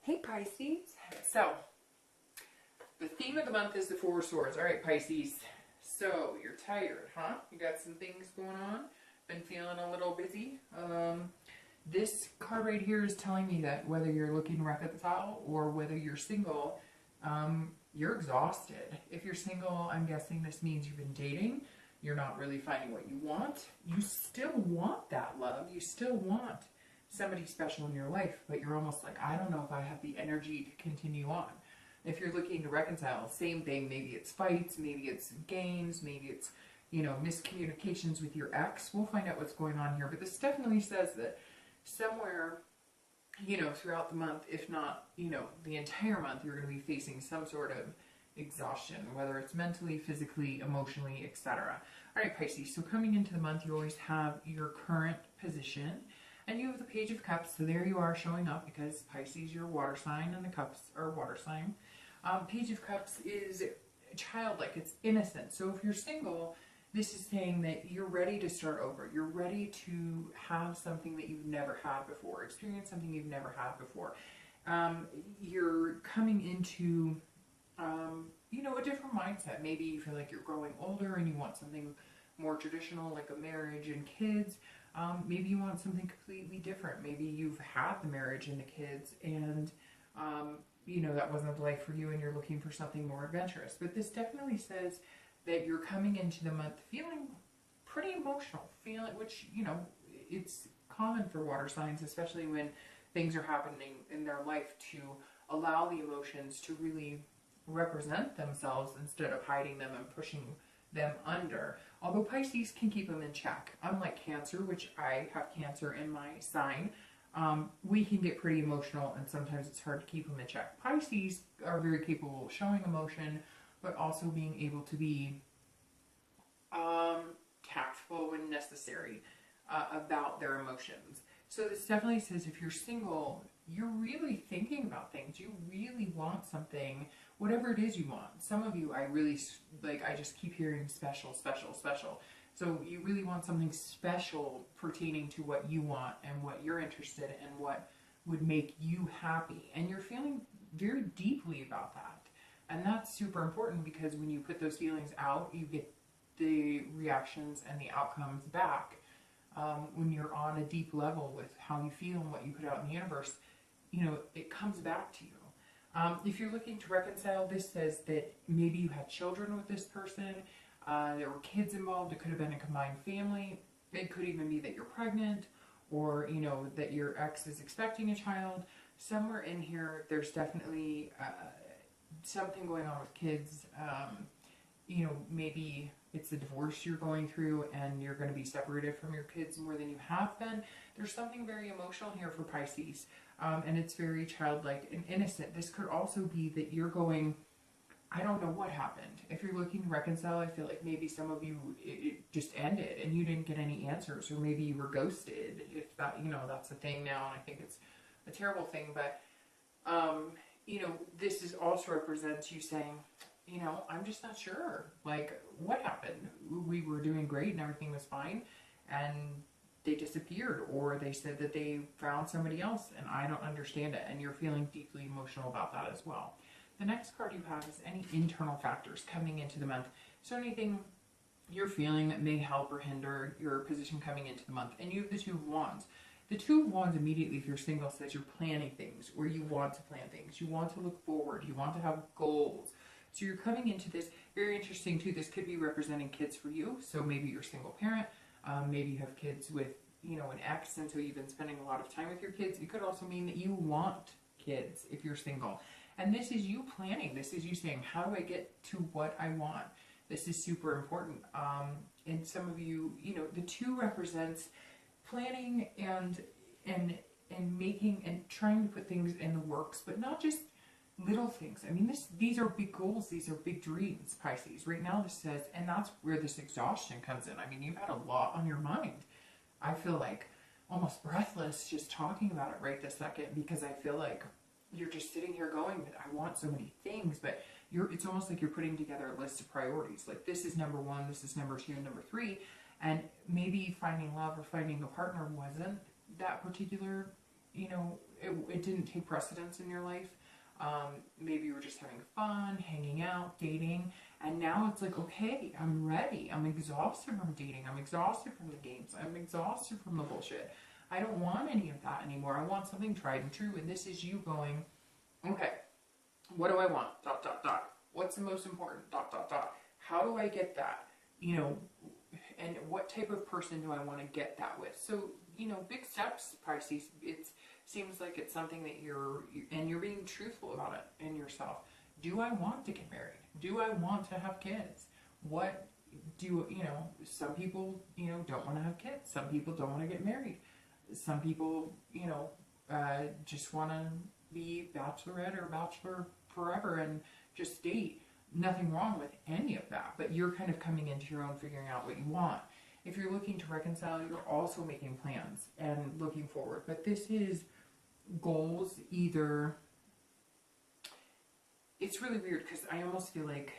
Hey Pisces. So, the theme of the month is the Four of Swords. All right, Pisces. So, you're tired, huh? You got some things going on? Been feeling a little busy? This card right here is telling me that whether you're looking to reconcile or whether you're single, you're exhausted. If you're single, I'm guessing this means you've been dating. You're not really finding what you want. You still want that love. You still want somebody special in your life, but you're almost like, I don't know if I have the energy to continue on. If you're looking to reconcile, same thing. Maybe it's fights, maybe it's games, maybe it's, miscommunications with your ex. We'll find out what's going on here, but this definitely says that somewhere, throughout the month, if not, the entire month, you're going to be facing some sort of exhaustion, whether it's mentally, physically, emotionally, etc. All right, Pisces, so coming into the month, you always have your current position. And you have the Page of Cups, so there you are showing up because Pisces, you're water sign, and the cups are water sign. Page of Cups is childlike, it's innocent. So if you're single, this is saying that you're ready to start over. You're ready to have something that you've never had before, experience something you've never had before. You're coming into, a different mindset. Maybe you feel like you're growing older and you want something more traditional, like a marriage and kids. Maybe you want something completely different. Maybe you've had the marriage and the kids and, that wasn't the life for you and you're looking for something more adventurous. But this definitely says that you're coming into the month feeling pretty emotional, which, it's common for water signs, especially when things are happening in their life, to allow the emotions to really represent themselves instead of hiding them and pushing them under. Although Pisces can keep them in check. Unlike Cancer, which I have Cancer in my sign, we can get pretty emotional and sometimes it's hard to keep them in check. Pisces are very capable of showing emotion, but also being able to be tactful when necessary about their emotions. So this definitely says if you're single, you're really thinking about things. You really want something, whatever it is you want. Some of you, I just keep hearing special, special, special. So you really want something special pertaining to what you want and what you're interested in and what would make you happy. And you're feeling very deeply about that. And that's super important because when you put those feelings out, you get the reactions and the outcomes back. When you're on a deep level with how you feel and what you put out in the universe, it comes back to you. If you're looking to reconcile, this says that maybe you had children with this person, there were kids involved, it could have been a combined family, it could even be that you're pregnant, or, that your ex is expecting a child. Somewhere in here, there's definitely something going on with kids. Maybe it's a divorce you're going through and you're going to be separated from your kids more than you have been. There's something very emotional here for Pisces. And it's very childlike and innocent. This could also be that you're going, I don't know what happened. If you're looking to reconcile, I feel like maybe some of you, it just ended and you didn't get any answers, or maybe you were ghosted. If that, that's a thing now, and I think it's a terrible thing. But, this is also represents you saying, I'm just not sure. Like, what happened? We were doing great and everything was fine, and they disappeared, or they said that they found somebody else and I don't understand it, and you're feeling deeply emotional about that as well. The next card you have is any internal factors coming into the month. So anything you're feeling that may help or hinder your position coming into the month. And you have the Two of Wands. The Two of Wands immediately, if you're single, says you're planning things, or you want to plan things. You want to look forward. You want to have goals. So you're coming into this, very interesting too, this could be representing kids for you. So maybe you're a single parent. Maybe you have kids with, an ex, and so you've been spending a lot of time with your kids. It could also mean that you want kids if you're single. And this is you planning. This is you saying, how do I get to what I want? This is super important. And some of you, the two represents planning and making and trying to put things in the works, but not just little things. I mean, these are big goals. These are big dreams, Pisces. Right now this says, and that's where this exhaustion comes in. I mean, you've had a lot on your mind. I feel like almost breathless just talking about it right this second, because I feel like you're just sitting here going, but I want so many things, but it's almost like you're putting together a list of priorities. Like, this is number one, this is number two, and number three. And maybe finding love or finding a partner wasn't that particular, you know, it didn't take precedence in your life. Maybe you were just having fun, hanging out, dating, and now it's like, okay, I'm ready. I'm exhausted from dating. I'm exhausted from the games. I'm exhausted from the bullshit. I don't want any of that anymore. I want something tried and true, and this is you going, okay, what do I want? ... What's the most important? ... How do I get that? You know, and what type of person do I want to get that with? So, you know, big steps, Pisces. It seems like it's something that you're being truthful about it in yourself. Do I want to get married? Do I want to have kids? What do, you know, some people, you know, don't want to have kids. Some people don't want to get married. Some people, you know, just want to be bachelorette or bachelor forever and just date. Nothing wrong with any of that, but you're kind of coming into your own, figuring out what you want. If you're looking to reconcile, you're also making plans and looking forward. But this is goals either... It's really weird because I almost feel like...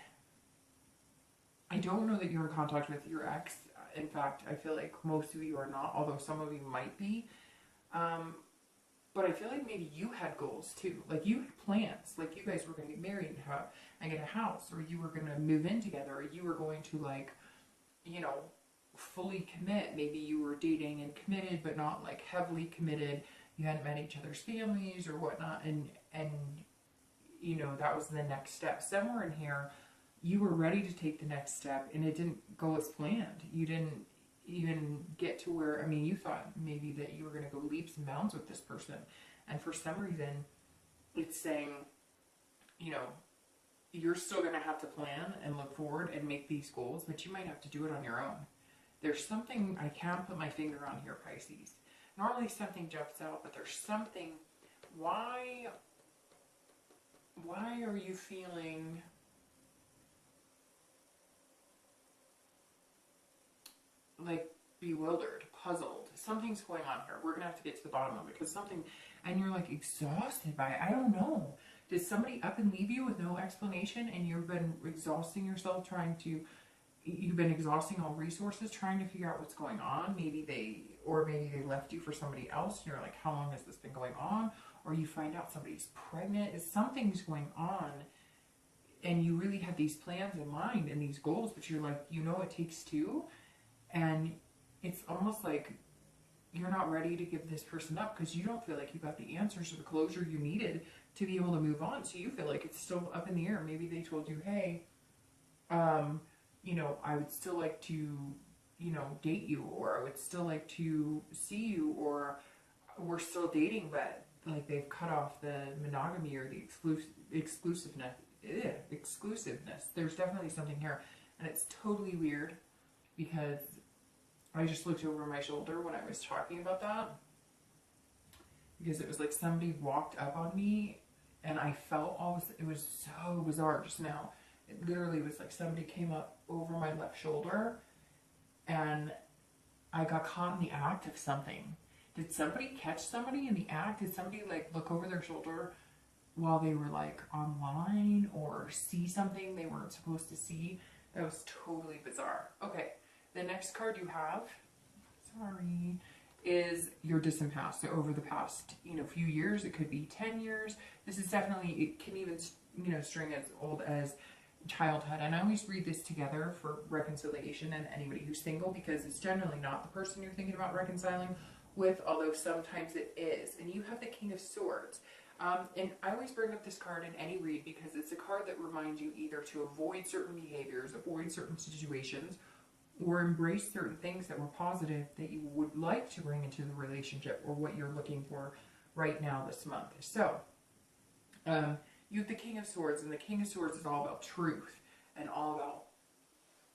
I don't know that you're in contact with your ex. In fact, I feel like most of you are not, although some of you might be. But I feel like maybe you had goals too. Like you had plans. Like you guys were going to get married and get a house. Or you were going to move in together. Or you were going to, like, you know, fully commit. Maybe you were dating and committed, but not like heavily committed. You hadn't met each other's families or whatnot. And you know, that was the next step. Somewhere in here, you were ready to take the next step. And it didn't go as planned. You didn't even get to where, I mean, you thought maybe that you were going to go leaps and bounds with this person. And for some reason, it's saying, you know, you're still going to have to plan and look forward and make these goals, but you might have to do it on your own. There's something I can't put my finger on here, Pisces. Normally something jumps out, but there's something. Why are you feeling... like bewildered, puzzled? Something's going on here. We're gonna have to get to the bottom of it because something, and you're like exhausted by it. I don't know. Did somebody up and leave you with no explanation, and you've been exhausting yourself you've been exhausting all resources trying to figure out what's going on? Maybe they left you for somebody else, and you're like, how long has this been going on? Or you find out somebody's pregnant. Something's going on, and you really had these plans in mind and these goals, but you're like, you know, it takes two. And it's almost like you're not ready to give this person up because you don't feel like you got the answers or the closure you needed to be able to move on. So you feel like it's still up in the air. Maybe they told you, hey, you know, I would still like to, you know, date you, or I would still like to see you, or we're still dating, but like they've cut off the monogamy or the exclusiveness. There's definitely something here, and it's totally weird because I just looked over my shoulder when I was talking about that, because it was like somebody walked up on me and I felt it was so bizarre just now. It literally was like somebody came up over my left shoulder and I got caught in the act of something. Did somebody catch somebody in the act? Did somebody like look over their shoulder while they were like online or see something they weren't supposed to see? That was totally bizarre. Okay. The next card you have, is your distant past. So over the past, you know, few years, it could be 10 years. This is definitely, it can even, you know, string as old as childhood. And I always read this together for reconciliation and anybody who's single, because it's generally not the person you're thinking about reconciling with, although sometimes it is. And you have the King of Swords. And I always bring up this card in any read because it's a card that reminds you either to avoid certain behaviors, avoid certain situations, or embrace certain things that were positive that you would like to bring into the relationship, or what you're looking for right now this month. So, you have the King of Swords, and the King of Swords is all about truth and all about,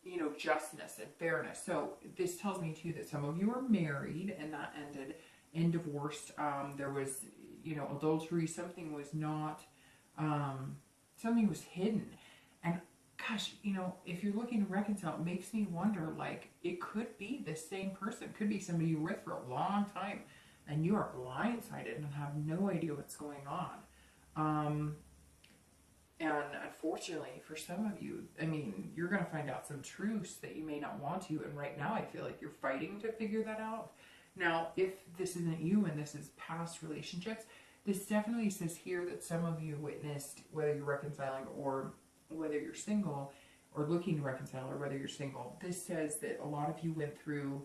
you know, justness and fairness. So this tells me too that some of you are married and that ended in divorce. There was, you know, adultery. Something was not, something was hidden. And gosh, you know, if you're looking to reconcile, it makes me wonder, like, it could be the same person. It could be somebody you were with for a long time and you are blindsided and have no idea what's going on. And unfortunately, for some of you, I mean, you're going to find out some truths that you may not want to. And right now, I feel like you're fighting to figure that out. Now, if this isn't you and this is past relationships, this definitely says here that some of you witnessed, whether you're reconciling or whether you're single, or looking to reconcile, or whether you're single, this says that a lot of you went through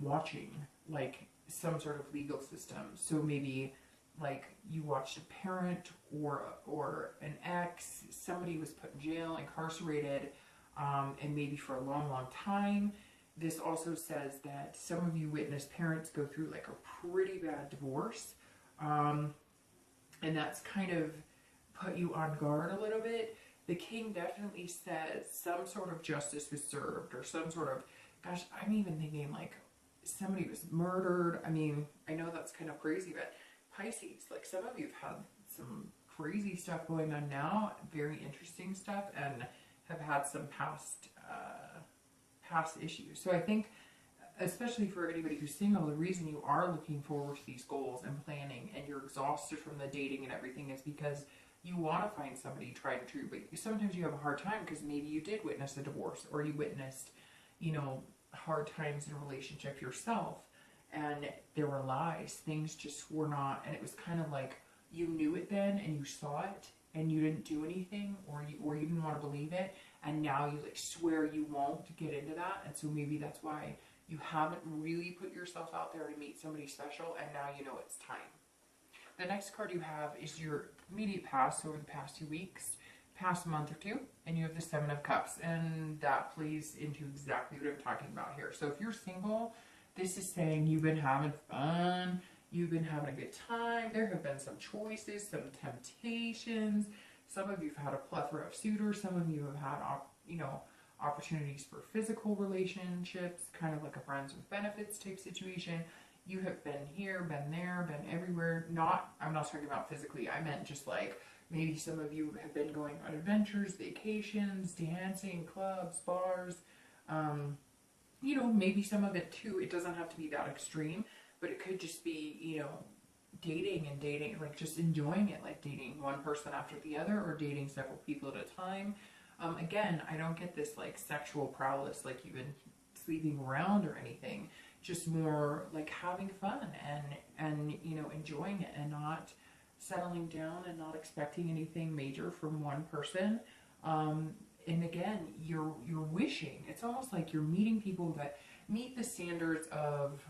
watching like some sort of legal system. So maybe like you watched a parent or an ex, somebody was put in jail, incarcerated, and maybe for a long, long time. This also says that some of you witnessed parents go through like a pretty bad divorce, and that's kind of put you on guard a little bit. The king definitely says some sort of justice was served, or some sort of, gosh, I'm even thinking like somebody was murdered. I mean, I know that's kind of crazy, but Pisces, like some of you have had some crazy stuff going on now, very interesting stuff, and have had some past issues. So I think, especially for anybody who's single, the reason you are looking forward to these goals and planning, and you're exhausted from the dating and everything, is because you want to find somebody tried and true, but sometimes you have a hard time because maybe you did witness a divorce, or you witnessed, you know, hard times in a relationship yourself, and there were lies, things just were not, and it was kind of like you knew it then and you saw it and you didn't do anything, or you didn't want to believe it, and now you like swear you won't get into that. And so maybe that's why you haven't really put yourself out there to meet somebody special, and now you know it's time. The next card you have is your immediate past over the past 2 weeks, past month or two, and you have the Seven of Cups, and that plays into exactly what I'm talking about here. So if you're single, this is saying you've been having fun, you've been having a good time, there have been some choices, some temptations, some of you have had a plethora of suitors, some of you have had, you know, opportunities for physical relationships, kind of like a friends with benefits type situation. You have been here, been there, been everywhere. I'm not talking about physically. I meant just like maybe some of you have been going on adventures, vacations, dancing, clubs, bars. You know, maybe some of it too. It doesn't have to be that extreme, but it could just be, you know, dating, like just enjoying it, like dating one person after the other, or dating several people at a time. Again, I don't get this like sexual prowess, like you've been sleeping around or anything. Just more like having fun and you know, enjoying it, and not settling down and not expecting anything major from one person. And again, you're wishing. It's almost like you're meeting people that meet the standards of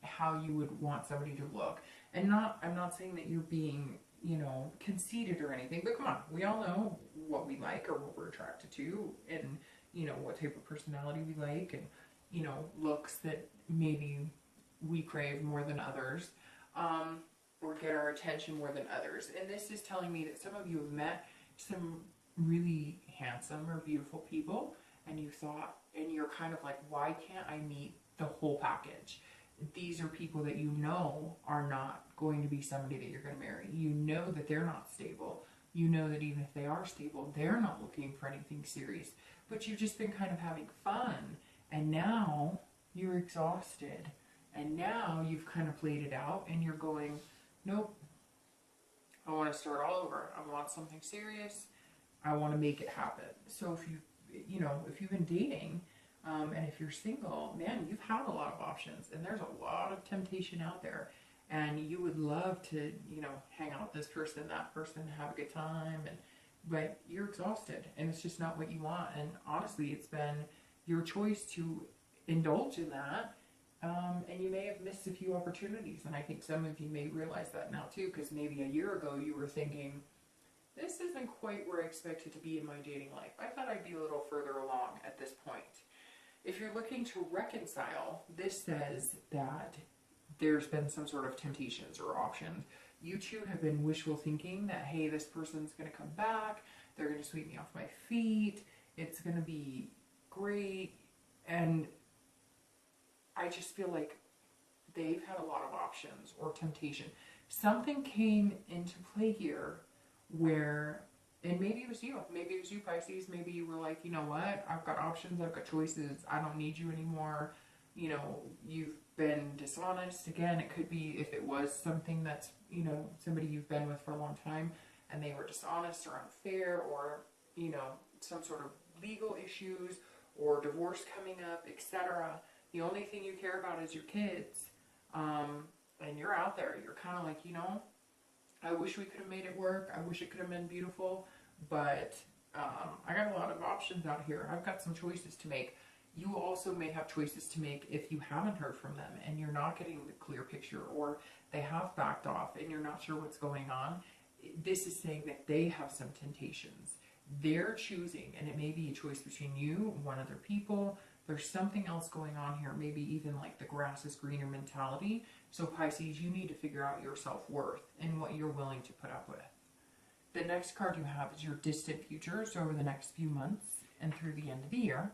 how you would want somebody to look. And I'm not saying that you're being, you know, conceited or anything, but come on, we all know what we like or what we're attracted to, and you know, what type of personality we like, and you know, looks that maybe we crave more than others, or get our attention more than others. And this is telling me that some of you have met some really handsome or beautiful people, and you thought, and you're kind of like, why can't I meet the whole package? These are people that you know are not going to be somebody that you're going to marry. You know that they're not stable. You know that even if they are stable, they're not looking for anything serious. But you've just been kind of having fun, and now you're exhausted, and now you've kind of played it out, and you're going, nope, I want to start all over. I want something serious. I want to make it happen. So if if you've been dating, and if you're single, man, you've had a lot of options, and there's a lot of temptation out there, and you would love to, you know, hang out with this person, that person, have a good time, but you're exhausted, and it's just not what you want. And honestly, it's been your choice to indulge in that, and you may have missed a few opportunities, and I think some of you may realize that now too, because maybe a year ago you were thinking, this isn't quite where I expected to be in my dating life. I thought I'd be a little further along at this point. If you're looking to reconcile, this says that there's been some sort of temptations or options. You two have been wishful thinking that, hey, this person's going to come back, they're going to sweep me off my feet, it's going to be great, and I just feel like they've had a lot of options or temptation. Something came into play here where, and maybe it was you, Pisces, maybe you were like, you know what, I've got options, I've got choices, I don't need you anymore, you know, you've been dishonest. Again, it could be if it was something that's, you know, somebody you've been with for a long time, and they were dishonest or unfair, or, you know, some sort of legal issues, or divorce coming up, etc. The only thing you care about is your kids. And you're out there. You're kind of like, you know, I wish we could have made it work. I wish it could have been beautiful. But I got a lot of options out here. I've got some choices to make. You also may have choices to make if you haven't heard from them and you're not getting the clear picture, or they have backed off and you're not sure what's going on. This is saying that they have some temptations. They're choosing, and it may be a choice between you and one other people. There's something else going on here, maybe even like the grass is greener mentality. So Pisces, you need to figure out your self-worth and what you're willing to put up with. The next card you have is your distant future, so over the next few months and through the end of the year.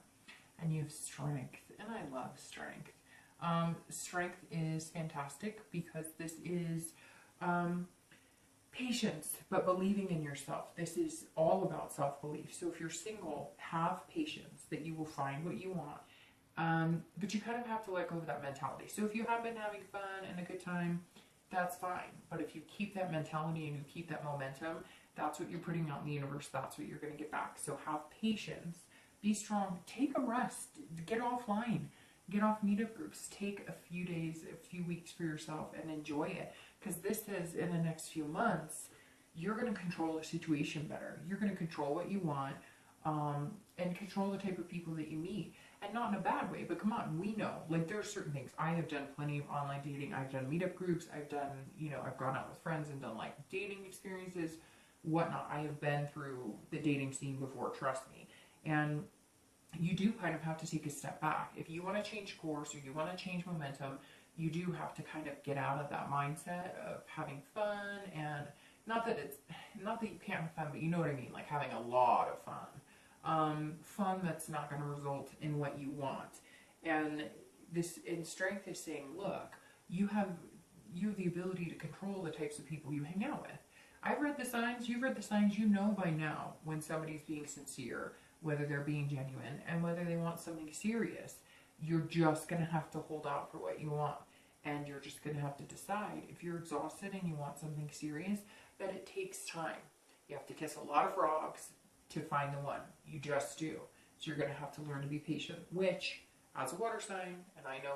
And you have strength, and I love strength. Strength is fantastic because this is patience, but believing in yourself. This is all about self-belief. So if you're single, have patience that you will find what you want. But you kind of have to let go of that mentality. So if you have been having fun and a good time, that's fine. But if you keep that mentality and you keep that momentum, that's what you're putting out in the universe. That's what you're going to get back. So have patience. Be strong. Take a rest. Get offline. Get off meetup groups. Take a few days, a few weeks for yourself and enjoy it. Because this says in the next few months, you're going to control the situation better. You're going to control what you want and control the type of people that you meet. And not in a bad way, but come on, we know. Like, there are certain things. I have done plenty of online dating. I've done meetup groups. I've done, you know, I've gone out with friends and done, like, dating experiences, whatnot. I have been through the dating scene before, trust me. And you do kind of have to take a step back. If you want to change course or you want to change momentum, you do have to kind of get out of that mindset of having fun, and not that you can't have fun, but you know what I mean, like having a lot of fun. Fun that's not going to result in what you want. And this in strength is saying, look, you have the ability to control the types of people you hang out with. I've read the signs, you've read the signs, you know by now when somebody's being sincere, whether they're being genuine, and whether they want something serious. You're just going to have to hold out for what you want. And you're just going to have to decide, if you're exhausted and you want something serious, that it takes time. You have to kiss a lot of frogs to find the one. You just do. So you're going to have to learn to be patient, which, as a water sign, and I know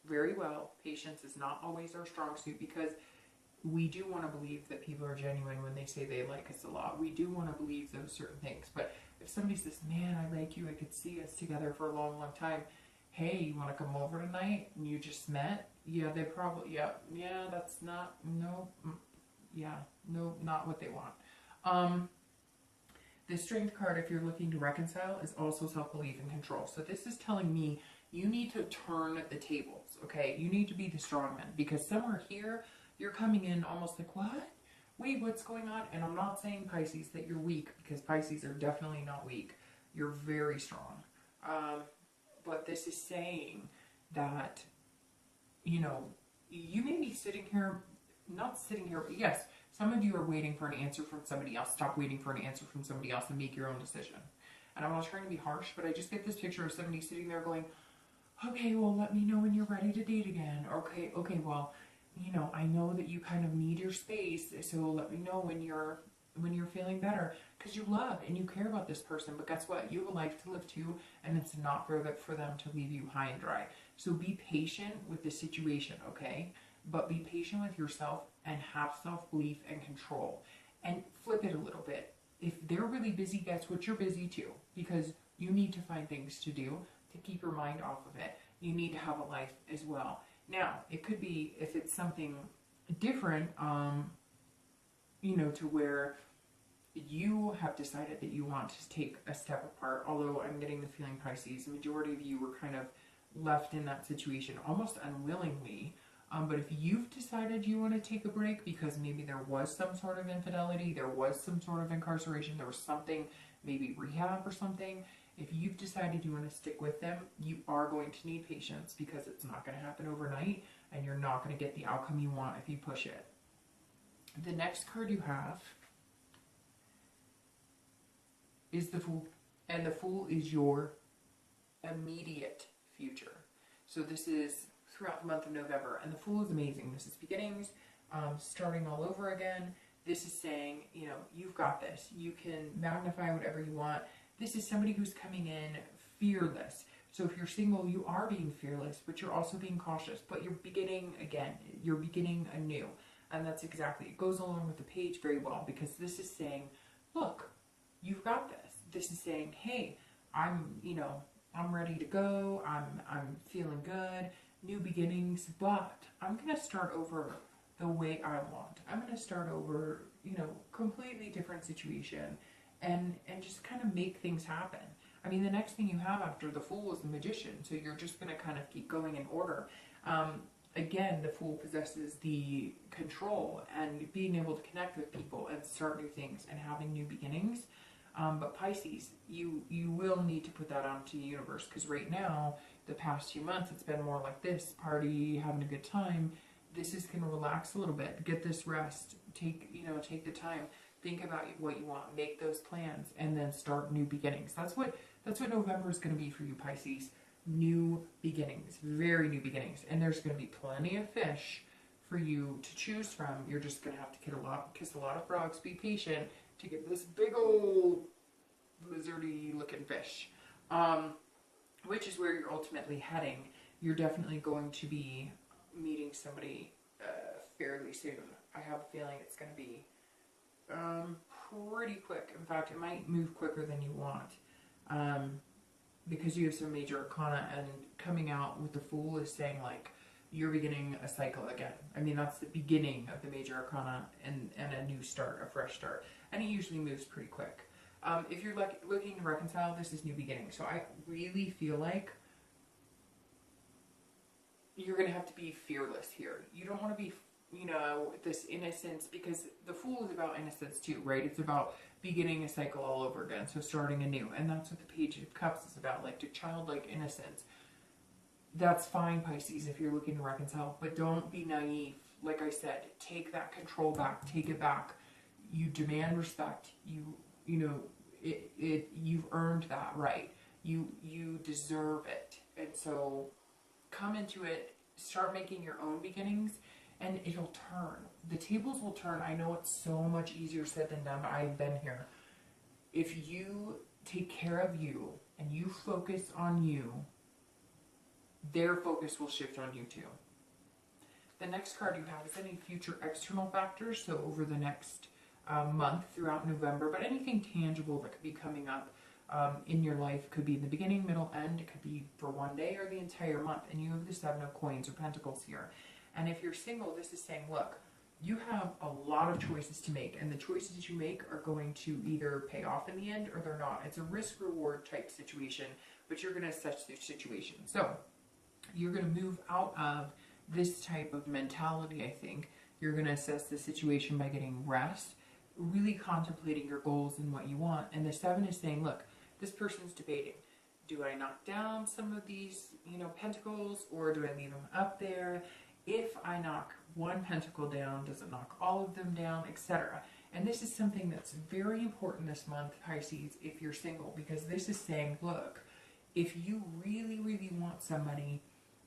very well, patience is not always our strong suit, because we do want to believe that people are genuine when they say they like us a lot. We do want to believe those certain things. But if somebody says, man, I like you, I could see us together for a long, long time. Hey, you want to come over tonight? And you just met? Yeah, they probably, yeah, that's not, no, not what they want. The strength card, if you're looking to reconcile, is also self-belief and control. So this is telling me you need to turn the tables, okay? You need to be the strong man, because somewhere here, you're coming in almost like, what? Wait, what's going on? And I'm not saying, Pisces, that you're weak, because Pisces are definitely not weak. You're very strong. But this is saying that, you know, you may be sitting here, not sitting here, but yes, some of you are waiting for an answer from somebody else. Stop waiting for an answer from somebody else and make your own decision. And I'm not trying to be harsh, but I just get this picture of somebody sitting there going, okay, well, let me know when you're ready to date again. Okay, well, you know, I know that you kind of need your space, so let me know when you're feeling better, because you love and you care about this person. But guess what? You have a life to live too, and it's not for them to leave you high and dry. So be patient with the situation, okay? But be patient with yourself and have self-belief and control. And flip it a little bit. If they're really busy, guess what? You're busy too, because you need to find things to do to keep your mind off of it. You need to have a life as well. Now, it could be, if it's something different, you know, to where you have decided that you want to take a step apart, although I'm getting the feeling, Pisces, the majority of you were kind of left in that situation almost unwillingly. But if you've decided you want to take a break because maybe there was some sort of infidelity, there was some sort of incarceration, there was something, maybe rehab or something, if you've decided you want to stick with them, you are going to need patience, because it's not going to happen overnight, and you're not going to get the outcome you want if you push it. The next card you have is the Fool, and the Fool is your immediate future. So this is throughout the month of November, and the Fool is amazing. This is beginnings, starting all over again. This is saying, you know, you've got this. You can magnify whatever you want. This is somebody who's coming in fearless. So if you're single, you are being fearless, but you're also being cautious. But you're beginning again. You're beginning anew. And that's exactly, it goes along with the page very well, because this is saying, look, you've got this. This is saying, hey, I'm ready to go. I'm feeling good. New beginnings, but I'm going to start over the way I want. I'm going to start over, completely different situation and just kind of make things happen. I mean, the next thing you have after the Fool is the Magician, so you're just going to kind of keep going in order. Again, the Fool possesses the control and being able to connect with people and start new things and having new beginnings. But Pisces, you will need to put that out to the universe, because right now, the past few months, it's been more like this, party, having a good time. This is going to relax a little bit, get this rest, take the time, think about what you want, make those plans, and then start new beginnings. That's what November is going to be for you, Pisces. New beginnings, very new beginnings. And there's going to be plenty of fish for you to choose from. You're just going to have to kiss a lot of frogs, be patient to get this big old lizardy looking fish, which is where you're ultimately heading. You're definitely going to be meeting somebody fairly soon. I have a feeling it's going to be pretty quick. In fact, it might move quicker than you want, because you have some major arcana, and coming out with the Fool is saying, like, you're beginning a cycle again. I mean, that's the beginning of the major arcana and a new start, a fresh start. And it usually moves pretty quick. If you're looking to reconcile, this is new beginning. So I really feel like you're going to have to be fearless here. You don't want to be, this innocence, because the Fool is about innocence too, right? It's about beginning a cycle all over again, so starting anew. And that's what the Page of Cups is about, like the childlike innocence. That's fine, Pisces, if you're looking to reconcile, but don't be naive. Like I said, take that control back, take it back. You demand respect. You've earned that right. You deserve it. And so come into it, start making your own beginnings, and it'll turn. The tables will turn. I know it's so much easier said than done, but I've been here. If you take care of you and you focus on you, their focus will shift on you too. The next card you have is any future external factors, so over the next month throughout November, but anything tangible that could be coming up in your life. Could be in the beginning, middle, end. It could be for one day or the entire month. And you have the 7 of Coins or Pentacles here. And if you're single, this is saying, look, you have a lot of choices to make, and the choices you make are going to either pay off in the end or they're not. It's a risk-reward type situation, but you're going to assess the situation. So you're going to move out of this type of mentality, I think. You're going to assess the situation by getting rest, really contemplating your goals and what you want. And the 7 is saying, look, this person's debating. Do I knock down some of these, pentacles, or do I leave them up there? If I knock one pentacle down, does it knock all of them down, etc.? And this is something that's very important this month, Pisces, if you're single, because this is saying, look, if you really, really want somebody,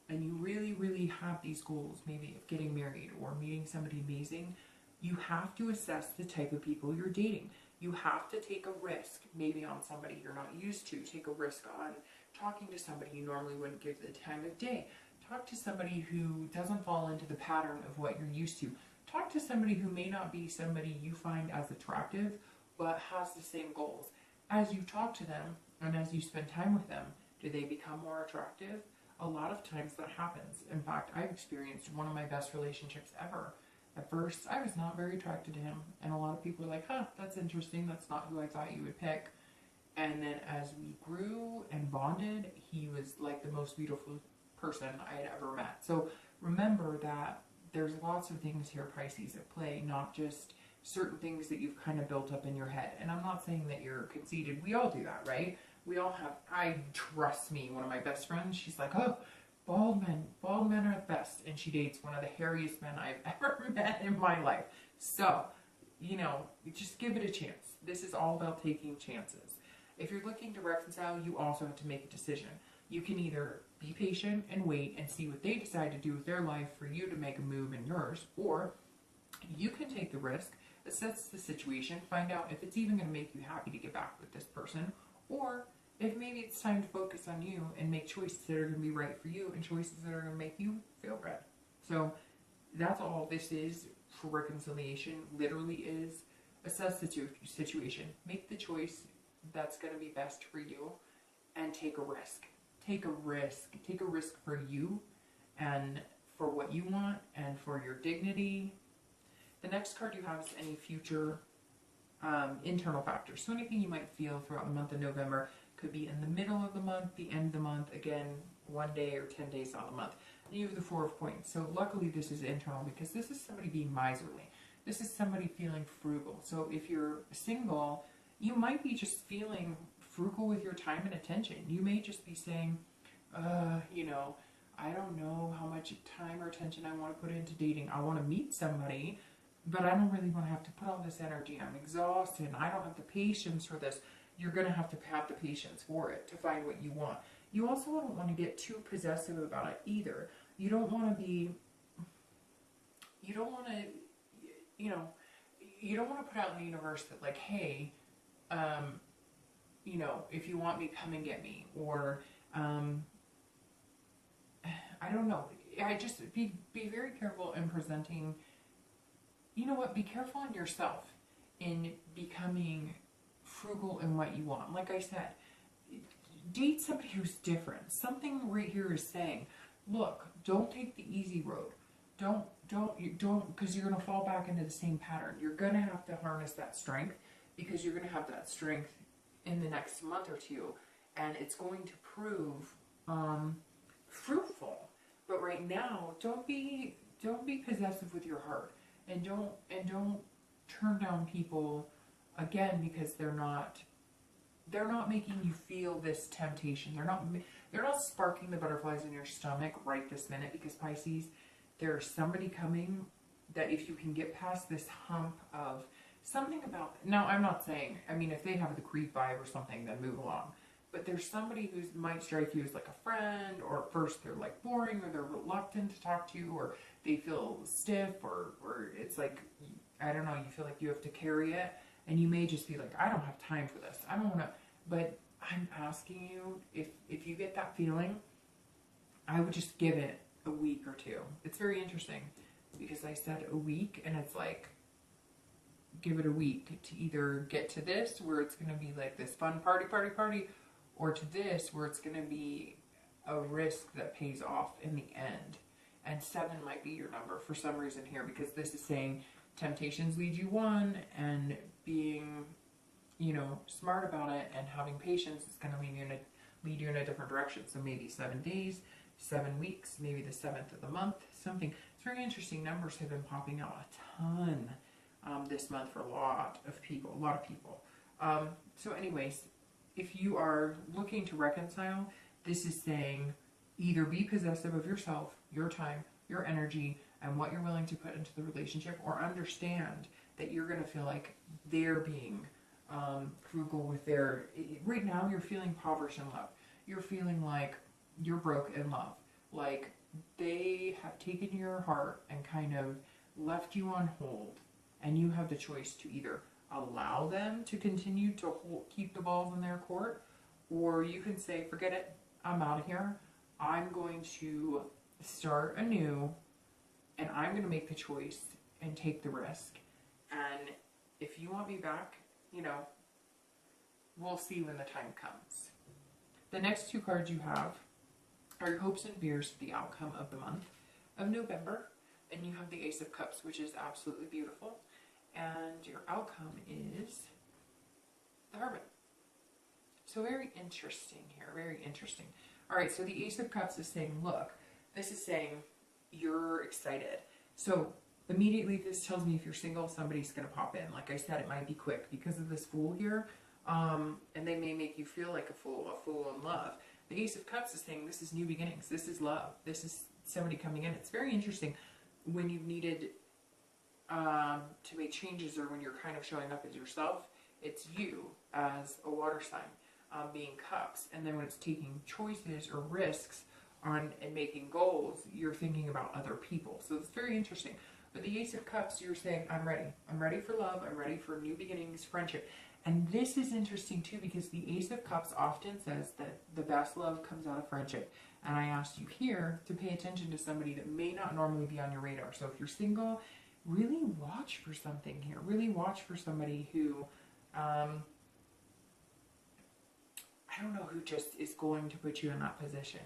and you really, really have these goals, maybe of getting married or meeting somebody amazing, you have to assess the type of people you're dating. You have to take a risk, maybe on somebody you're not used to. Take a risk on talking to somebody you normally wouldn't give the time of day. Talk to somebody who doesn't fall into the pattern of what you're used to. Talk to somebody who may not be somebody you find as attractive, but has the same goals. As you talk to them, and as you spend time with them, do they become more attractive? A lot of times that happens. In fact, I've experienced one of my best relationships ever. At first, I was not very attracted to him, and a lot of people were like, that's interesting, that's not who I thought you would pick. And then as we grew and bonded, he was like the most beautiful person I had ever met. So remember that there's lots of things here, Pisces, at play, not just certain things that you've kind of built up in your head. And I'm not saying that you're conceited. We all do that, right? We all have, trust me, one of my best friends, she's like, bald men are the best. And she dates one of the hairiest men I've ever met in my life. So, just give it a chance. This is all about taking chances. If you're looking to reconcile, you also have to make a decision. You can either be patient and wait and see what they decide to do with their life for you to make a move in yours, or you can take the risk, assess the situation, find out if it's even going to make you happy to get back with this person, or if maybe it's time to focus on you and make choices that are going to be right for you and choices that are going to make you feel good. So that's all this is for reconciliation. Literally is a substitute situation. Make the choice that's going to be best for you and take a risk. Take a risk. Take a risk for you and for what you want and for your dignity. The next card you have is any future internal factors. So anything you might feel throughout the month of November could be in the middle of the month, the end of the month, again, 1 day or 10 days on the month. And you have the 4 of Coins. So luckily this is internal because this is somebody being miserly. This is somebody feeling frugal. So if you're single, you might be just feeling frugal with your time and attention. You may just be saying, you know, I don't know how much time or attention I want to put into dating. I want to meet somebody, but I don't really want to have to put all this energy. I'm exhausted. I don't have the patience for this. You're going to have the patience for it to find what you want. You also don't want to get too possessive about it either. You don't want to be, you don't want to, you know, you don't want to put out in the universe that like, hey, you know, if you want me, come and get me. Or, I don't know. I just be very careful in presenting. You know what? Be careful on yourself in becoming frugal in what you want. Like I said, date somebody who's different. Something right here is saying, look, don't take the easy road. Don't, because you're going to fall back into the same pattern. You're going to have to harness that strength because you're going to have that strength in the next month or two, and it's going to prove fruitful. But right now, don't be possessive with your heart, and don't turn down people again because they're not making you feel this temptation. They're not sparking the butterflies in your stomach right this minute, because Pisces, there's somebody coming that if you can get past this hump of something about, now I'm not saying, I mean, if they have the creep vibe or something, then move along. But there's somebody who might strike you as like a friend, or at first they're like boring, or they're reluctant to talk to you, or they feel stiff, or it's like, I don't know, you feel like you have to carry it, and you may just be like, I don't have time for this. I don't want to, but I'm asking you, if you get that feeling, I would just give it a week or two. It's very interesting because I said a week, and it's like, give it a week to either get to this where it's going to be like this fun party, or to this where it's going to be a risk that pays off in the end. And 7 might be your number for some reason here, because this is saying temptations lead you one, and being, you know, smart about it and having patience is going to lead you in a different direction. So maybe 7 days, 7 weeks, maybe the 7th of the month, something. It's very interesting. Numbers have been popping out a ton this month for a lot of people. So anyways, if you are looking to reconcile, this is saying either be possessive of yourself, your time, your energy, and what you're willing to put into the relationship, or understand that you're going to feel like they're being frugal with their, right now you're feeling impoverished in love. You're feeling like you're broke in love. Like they have taken your heart and kind of left you on hold, and you have the choice to either allow them to continue to keep the balls in their court, or you can say, forget it, I'm out of here. I'm going to start anew, and I'm going to make the choice and take the risk. And if you want me back, you know, we'll see when the time comes. The next 2 cards you have are your hopes and fears for the outcome of the month of November. And you have the Ace of Cups, which is absolutely beautiful. And your outcome is the Hermit. So very interesting here, very interesting. All right, so the Ace of Cups is saying, look, this is saying you're excited. So immediately this tells me if you're single, somebody's going to pop in. Like I said, it might be quick because of this Fool here. And they may make you feel like a fool in love. The Ace of Cups is saying this is new beginnings. This is love. This is somebody coming in. It's very interesting when you've needed to make changes, or when you're kind of showing up as yourself. It's you as a water sign being cups. And then when it's taking choices or risks on and making goals, you're thinking about other people. So it's very interesting. But the Ace of Cups, you're saying, I'm ready. I'm ready for love. I'm ready for new beginnings, friendship. And this is interesting too, because the Ace of Cups often says that the best love comes out of friendship. And I asked you here to pay attention to somebody that may not normally be on your radar. So if you're single, really watch for something here. Really watch for somebody who, I don't know, who just is going to put you in that position.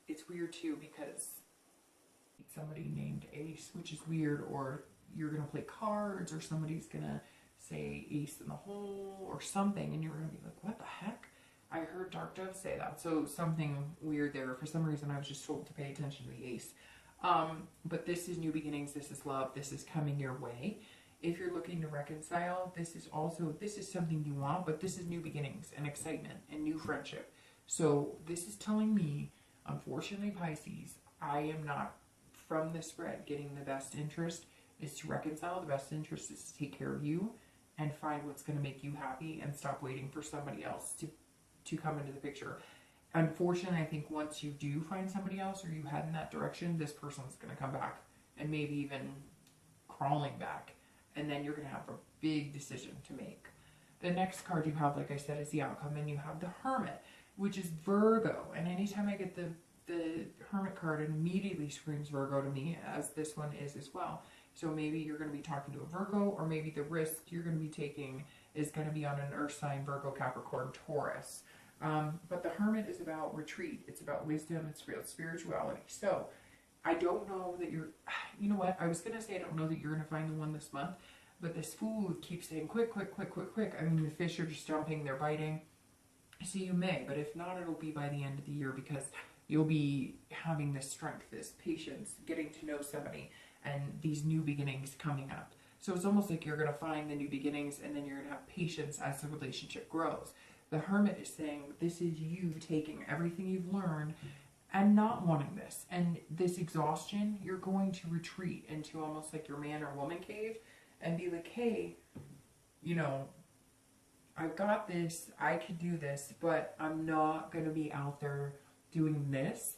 It's weird too, because somebody named Ace, which is weird, or you're going to play cards, or somebody's going to say Ace in the hole or something, and you're going to be like, what the heck? I heard Dark Dove say that. So something weird there. For some reason, I was just told to pay attention to the Ace. But this is new beginnings. This is love. This is coming your way. If you're looking to reconcile, this is something you want, but this is new beginnings and excitement and new friendship. So this is telling me, unfortunately, Pisces, I am not, from this spread, getting the best interest is to reconcile. The best interest is to take care of you and find what's going to make you happy and stop waiting for somebody else to come into the picture. Unfortunately, I think once you do find somebody else, or you head in that direction, this person's going to come back and maybe even crawling back. And then you're going to have a big decision to make. The next card you have, like I said, is the outcome, and you have the Hermit, which is Virgo. And anytime I get the Hermit card, it immediately screams Virgo to me, as this one is as well. So maybe you're going to be talking to a Virgo, or maybe the risk you're going to be taking is going to be on an earth sign, Virgo, Capricorn, Taurus. But the Hermit is about retreat. It's about wisdom. It's about spirituality. So I don't know that you're, you know what? I was going to say I don't know that you're going to find the one this month, but this Fool keeps saying quick, quick, quick, quick, quick. I mean, the fish are just jumping, they're biting. So you may, but if not, it'll be by the end of the year, because you'll be having this strength, this patience, getting to know somebody, and these new beginnings coming up. So it's almost like you're going to find the new beginnings, and then you're going to have patience as the relationship grows. The Hermit is saying this is you taking everything you've learned and not wanting this. And this exhaustion, you're going to retreat into almost like your man or woman cave and be like, hey, you know, I've got this, I can do this, but I'm not going to be out there doing this.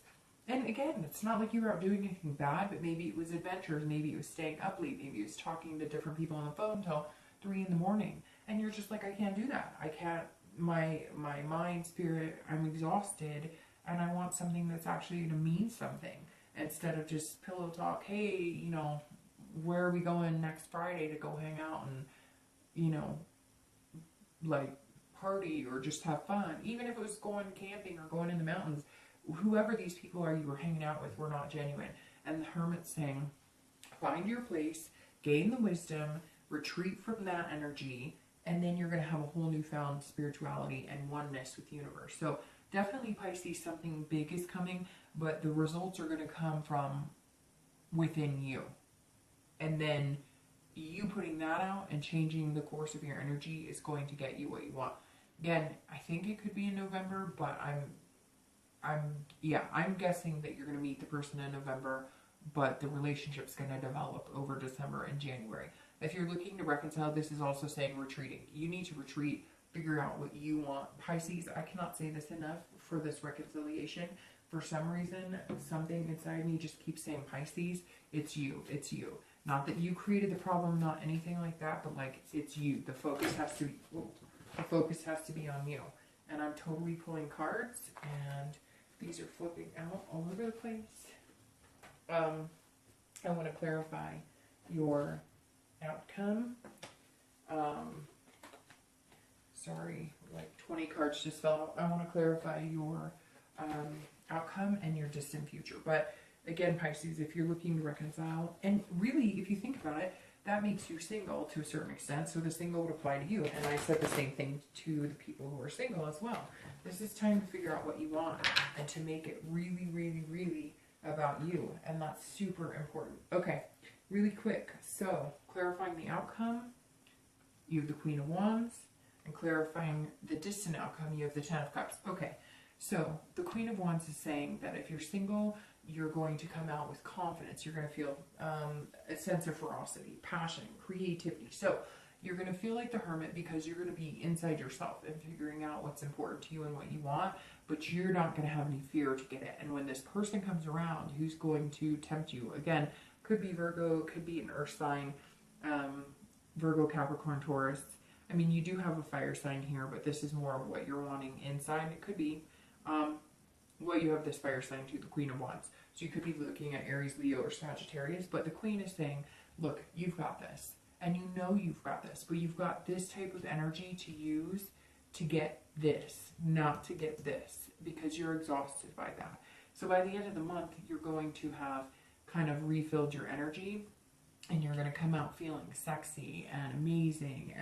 And again, it's not like you were out doing anything bad, but maybe it was adventures, maybe it was staying up late, maybe it was talking to different people on the phone till 3 in the morning. And you're just like, I can't do that. I can't, my mind, spirit, I'm exhausted, and I want something that's actually going to mean something, instead of just pillow talk. Hey, you know, where are we going next Friday to go hang out and, you know, like party or just have fun? Even if it was going camping or going in the mountains, whoever these people are you were hanging out with were not genuine. And the Hermit's saying, find your place, gain the wisdom, retreat from that energy, and then you're going to have a whole newfound spirituality and oneness with the universe. So definitely, Pisces, something big is coming, but the results are going to come from within you. And then you putting that out and changing the course of your energy is going to get you what you want. Again, I think it could be in November, but I'm guessing that you're going to meet the person in November, but the relationship's going to develop over December and January. If you're looking to reconcile, this is also saying retreating. You need to retreat, figure out what you want. Pisces, I cannot say this enough for this reconciliation. For some reason, something inside me just keeps saying, Pisces, it's you, it's you. Not that you created the problem, not anything like that, but like, it's you. The focus has to be on you. And I'm totally pulling cards, and these are flipping out all over the place. I want to clarify your outcome. Sorry, like 20 cards just fell out. I want to clarify your outcome and your distant future. But again, Pisces, if you're looking to reconcile, and really, if you think about it, that makes you single to a certain extent, so the single would apply to you. And I said the same thing to the people who are single as well. This is time to figure out what you want and to make it really, really, really about you. And that's super important. Okay, really quick. So, clarifying the outcome, you have the Queen of Wands, and clarifying the distant outcome, you have the Ten of Cups. Okay, so the Queen of Wands is saying that if you're single, you're going to come out with confidence. You're going to feel a sense of ferocity, passion, creativity. So you're going to feel like the Hermit because you're going to be inside yourself and figuring out what's important to you and what you want, but you're not going to have any fear to get it. And when this person comes around who's going to tempt you, again, Could be Virgo, could be an earth sign, Virgo, Capricorn, Taurus. I mean, you do have a fire sign here, but this is more of what you're wanting inside. It could be, well, you have this fire sign too, the Queen of Wands. So you could be looking at Aries, Leo, or Sagittarius, but the Queen is saying, look, you've got this. And you know you've got this, but you've got this type of energy to use to get this, not to get this, because you're exhausted by that. So by the end of the month, you're going to have kind of refilled your energy, and you're going to come out feeling sexy and amazing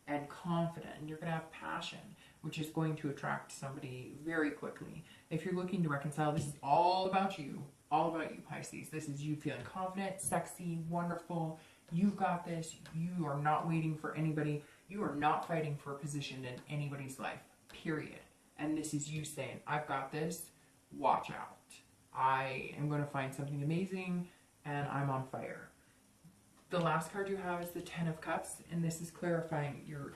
and confident, and you're going to have passion, which is going to attract somebody very quickly. If you're looking to reconcile, this is all about you, Pisces. This is you feeling confident, sexy, wonderful. You've got this. You are not waiting for anybody. You are not fighting for a position in anybody's life, period. And this is you saying, I've got this. Watch out. I am going to find something amazing, and I'm on fire. The last card you have is the Ten of Cups, and this is clarifying your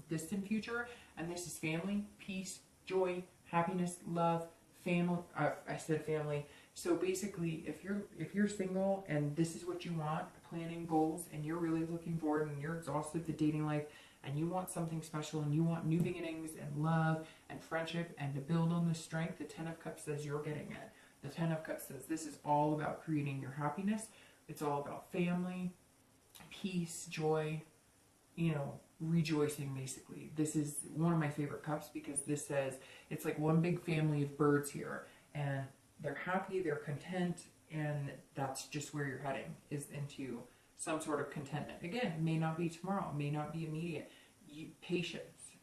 distant future, and this is family, peace, joy, happiness, love, family. I said family. So basically, if you're single and this is what you want, planning goals, and you're really looking forward and you're exhausted with the dating life, and you want something special, and you want new beginnings and love and friendship and to build on the strength, the Ten of Cups says you're getting it. The Ten of Cups says this is all about creating your happiness. It's all about family, peace, joy, rejoicing, basically. This is one of my favorite cups because this says it's like one big family of birds here, and they're happy, they're content, and that's just where you're heading, is into some sort of contentment. Again, it may not be tomorrow, it may not be immediate. Patience.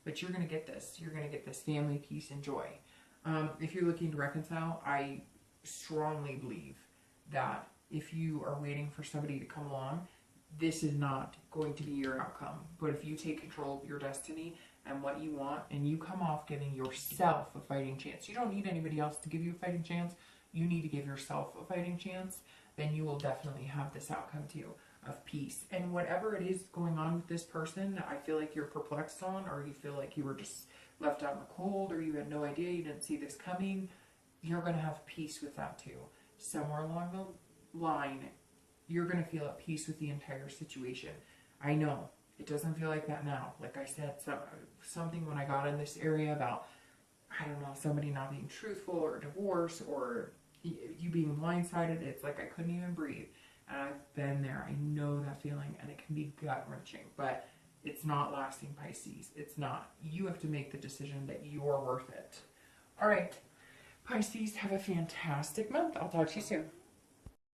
But you're going to get this. You're going to get this family, peace, and joy. If you're looking to reconcile, I strongly believe that if you are waiting for somebody to come along, this is not going to be your outcome. But if you take control of your destiny and what you want, and you come off giving yourself a fighting chance, you don't need anybody else to give you a fighting chance, you need to give yourself a fighting chance, then you will definitely have this outcome too of peace. And whatever it is going on with this person, I feel like you're perplexed on, or you feel like you were just left out in the cold, or you had no idea, you didn't see this coming, you're going to have peace with that too. Somewhere along the line, you're going to feel at peace with the entire situation. I know it doesn't feel like that now. Like I said, something when I got in this area about, I don't know, somebody not being truthful, or divorce, or you being blindsided, it's like I couldn't even breathe. And I've been there. I know that feeling, and it can be gut-wrenching, but it's not lasting, Pisces. It's not. You have to make the decision that you're worth it. All right, Pisces, have a fantastic month. I'll talk to you soon.